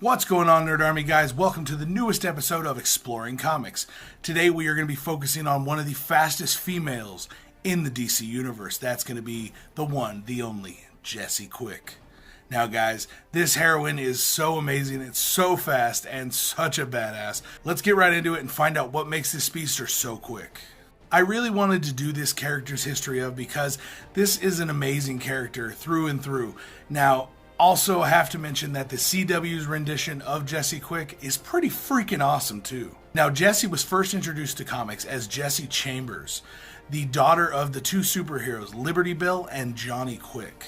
What's going on, Nerd Army guys? Welcome to the newest episode of Exploring Comics. Today we are going to be focusing on one of the fastest females in the DC Universe. That's going to be the one, the only, Jessie Quick. Now guys, this heroine is so amazing, it's so fast, and such a badass. Let's get right into it and find out what makes this speedster so quick. I really wanted to do this character's history of because this is an amazing character through and through. Now, also, I have to mention that the CW's rendition of Jessie Quick is pretty freaking awesome too. Now, Jessie was first introduced to comics as Jessie Chambers, the daughter of the two superheroes, Liberty Bell and Johnny Quick.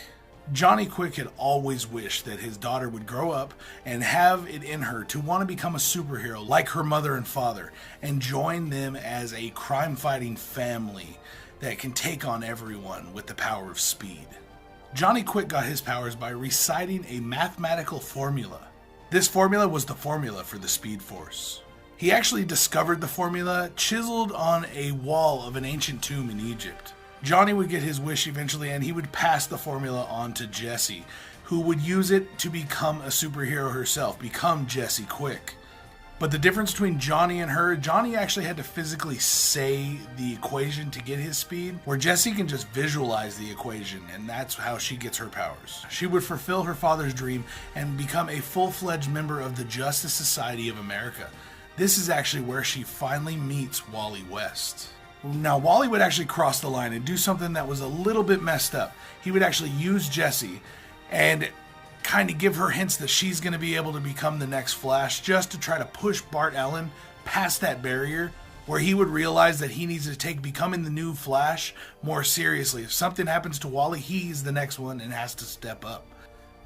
Johnny Quick had always wished that his daughter would grow up and have it in her to want to become a superhero like her mother and father and join them as a crime-fighting family that can take on everyone with the power of speed. Johnny Quick got his powers by reciting a mathematical formula. This formula was the formula for the Speed Force. He actually discovered the formula chiseled on a wall of an ancient tomb in Egypt. Johnny would get his wish eventually, and he would pass the formula on to Jessie, who would use it to become a superhero herself, become Jessie Quick. But the difference between Johnny and her, Johnny actually had to physically say the equation to get his speed, where Jessie can just visualize the equation, and that's how she gets her powers. She would fulfill her father's dream and become a full-fledged member of the Justice Society of America. This is actually where she finally meets Wally West. Now, Wally would actually cross the line and do something that was a little bit messed up. He would actually use Jessie and kind of give her hints that she's going to be able to become the next Flash, just to try to push Bart Allen past that barrier where he would realize that he needs to take becoming the new Flash more seriously. If something happens to Wally, he's the next one and has to step up.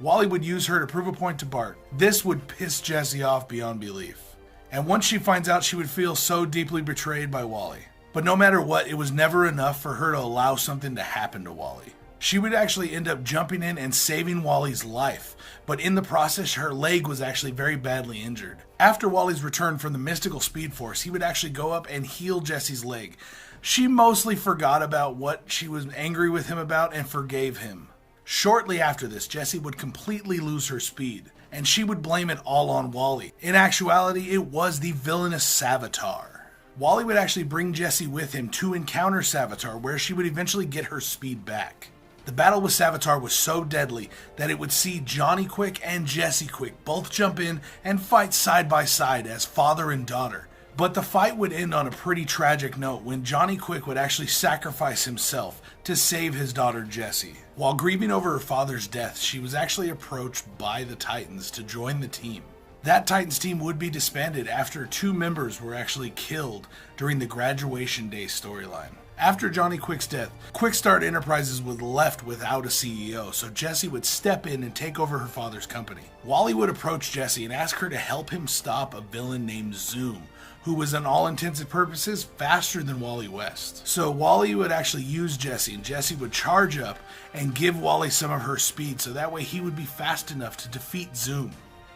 Wally would use her to prove a point to Bart. This would piss Jessie off beyond belief. And once she finds out, she would feel so deeply betrayed by Wally. But no matter what, it was never enough for her to allow something to happen to Wally. She would actually end up jumping in and saving Wally's life, but in the process, her leg was actually very badly injured. After Wally's return from the mystical Speed Force, he would actually go up and heal Jessie's leg. She mostly forgot about what she was angry with him about and forgave him. Shortly after this, Jessie would completely lose her speed, and she would blame it all on Wally. In actuality, it was the villainous Savitar. Wally would actually bring Jessie with him to encounter Savitar, where she would eventually get her speed back. The battle with Savitar was so deadly that it would see Johnny Quick and Jessie Quick both jump in and fight side by side as father and daughter. But the fight would end on a pretty tragic note when Johnny Quick would actually sacrifice himself to save his daughter Jessie. While grieving over her father's death, she was actually approached by the Titans to join the team. That Titans team would be disbanded after two members were actually killed during the Graduation Day storyline. After Johnny Quick's death, Quickstart Enterprises was left without a CEO, so Jessie would step in and take over her father's company. Wally would approach Jessie and ask her to help him stop a villain named Zoom, who was in all intents and purposes faster than Wally West. So Wally would actually use Jessie, and Jessie would charge up and give Wally some of her speed, so that way he would be fast enough to defeat Zoom.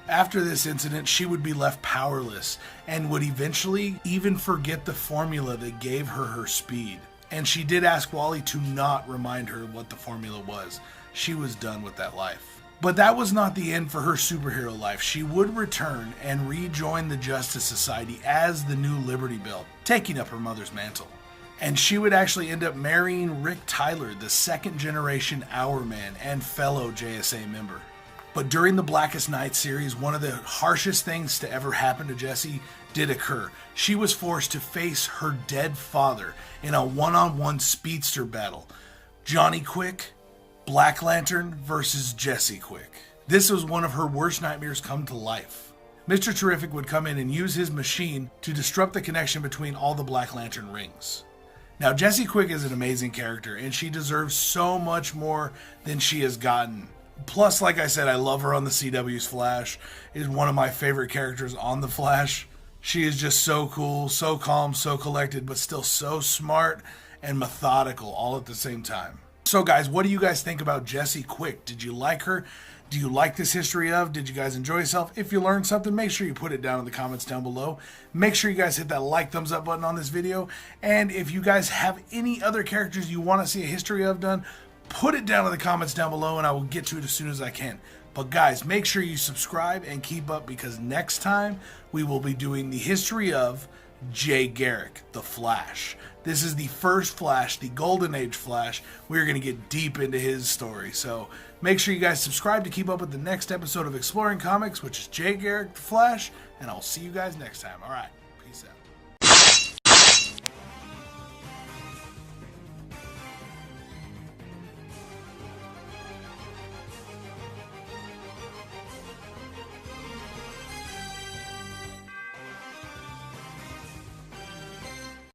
After this incident, she would be left powerless and would eventually even forget the formula that gave her her speed. And she did ask Wally to not remind her what the formula was. She was done with that life. But that was not the end for her superhero life. She would return and rejoin the Justice Society as the new Liberty Bell, taking up her mother's mantle. And she would actually end up marrying Rick Tyler, the second generation Hourman and fellow JSA member. But during the Blackest Night series, one of the harshest things to ever happen to Jessie did occur. She was forced to face her dead father in a one-on-one speedster battle. Johnny Quick, Black Lantern versus Jessie Quick. This was one of her worst nightmares come to life. Mr. Terrific would come in and use his machine to disrupt the connection between all the Black Lantern rings. Now, Jessie Quick is an amazing character, and she deserves so much more than she has gotten. Plus, like I said, I love her on the CW's Flash. Is one of my favorite characters on the Flash. She is just so cool, so calm, so collected, but still so smart and methodical all at the same time. So guys, what do you guys think about Jessie Quick? Did you like her? Do you like this history of? Did you guys enjoy yourself? If you learned something, make sure you put it down in the comments down below. Make sure you guys hit that like, thumbs up button on this video. And if you guys have any other characters you want to see a history of done, put it down in the comments down below and I will get to it as soon as I can. But guys, make sure you subscribe and keep up, because next time we will be doing the history of Jay Garrick, the Flash. This is the first Flash, the Golden Age Flash. We're going to get deep into his story. So make sure you guys subscribe to keep up with the next episode of Exploring Comics, which is Jay Garrick, the Flash. And I'll see you guys next time. All right.